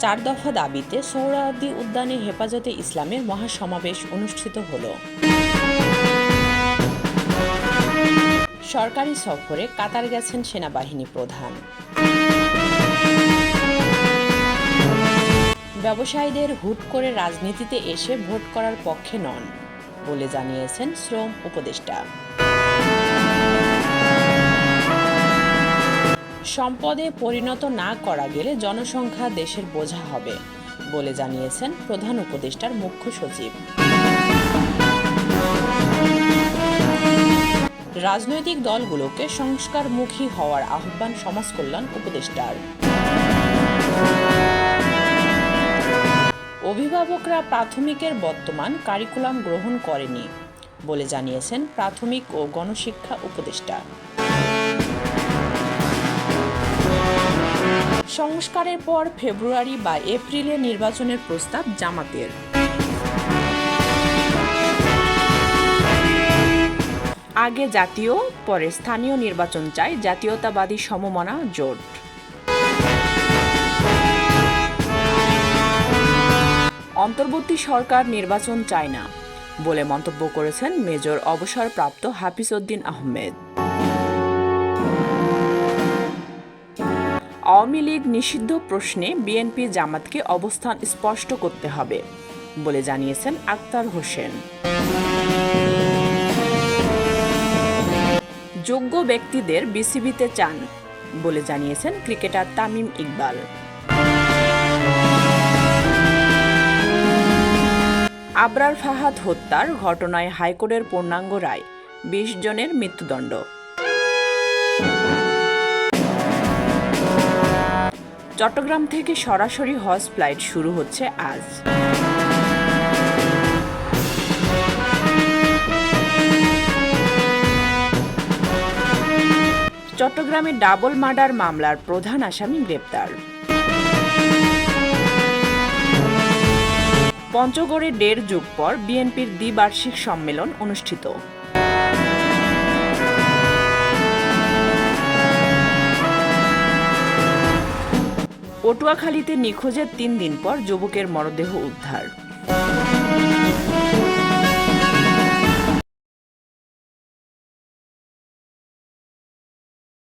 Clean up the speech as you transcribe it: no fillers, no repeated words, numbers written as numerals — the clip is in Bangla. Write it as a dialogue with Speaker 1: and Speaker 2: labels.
Speaker 1: 4 দফা দাবিতে সোহরাওয়ার্দী উদ্যানে হেফাজতে ইসলামের মহাসমাবেশ অনুষ্ঠিত হলো। সরকারি সফরে কাতার গেছেন সেনাবাহিনী প্রধান। ব্যবসায়ীদের হুট করে রাজনীতিতে এসে ভোট করার পক্ষে নন বলে জানিয়েছেন শ্রম উপদেষ্টা। সম্পদে পরিণত না করা গেলে জনসংখ্যা দেশের বোঝা হবে বলে জানিয়েছেন প্রধান উপদেষ্টার মুখ্য সচিব। রাজনৈতিক দলগুলোকে সংস্কারমুখী হওয়ার আহ্বান সমাজ কল্যাণ উপদেষ্টার। অভিভাবকরা প্রাথমিকের বর্তমান কারিকুলাম গ্রহণ করেনি বলে জানিয়েছেন প্রাথমিক ও গণশিক্ষা উপদেষ্টা। সংস্কারের পর ফেব্রুয়ারি বা এপ্রিলে নির্বাচনের প্রস্তাব জামাতের। আগে জাতীয়, পরে স্থানীয় নির্বাচন চায় জাতীয়তাবাদী সমমনা জোট। অন্তর্বর্তী সরকার নির্বাচন চায় না বলে মন্তব্য করেছেন মেজর অবসরপ্রাপ্ত হাফিজ উদ্দিন আহমেদ। আওয়ামী লীগ নিষিদ্ধ প্রশ্নে বিএনপি জামাতকে অবস্থান স্পষ্ট করতে হবে বলে জানিয়েছেন আক্তার হোসেন। যোগ্য ব্যক্তিদের বিসিবিতে চান বলে জানিয়েছেন ক্রিকেটার তামিম ইকবাল। আবরার ফাহাদ হত্যার ঘটনায় হাইকোর্টের পূর্ণাঙ্গ রায়, 20 জনের মৃত্যুদণ্ড। চট্টগ্রাম থেকে সরাসরি হজ ফ্লাইট শুরু হচ্ছে আজ। চট্টগ্রামে ডাবল মার্ডার মামলার প্রধান আসামি গ্রেপ্তার। পঞ্চগড়ে 1.5 যুগ পর বিএনপির দ্বিবার্ষিক সম্মেলন অনুষ্ঠিত। পটুয়াখালীতে নিখোঁজের 3 দিন পর যুবকের মরদেহ উদ্ধার।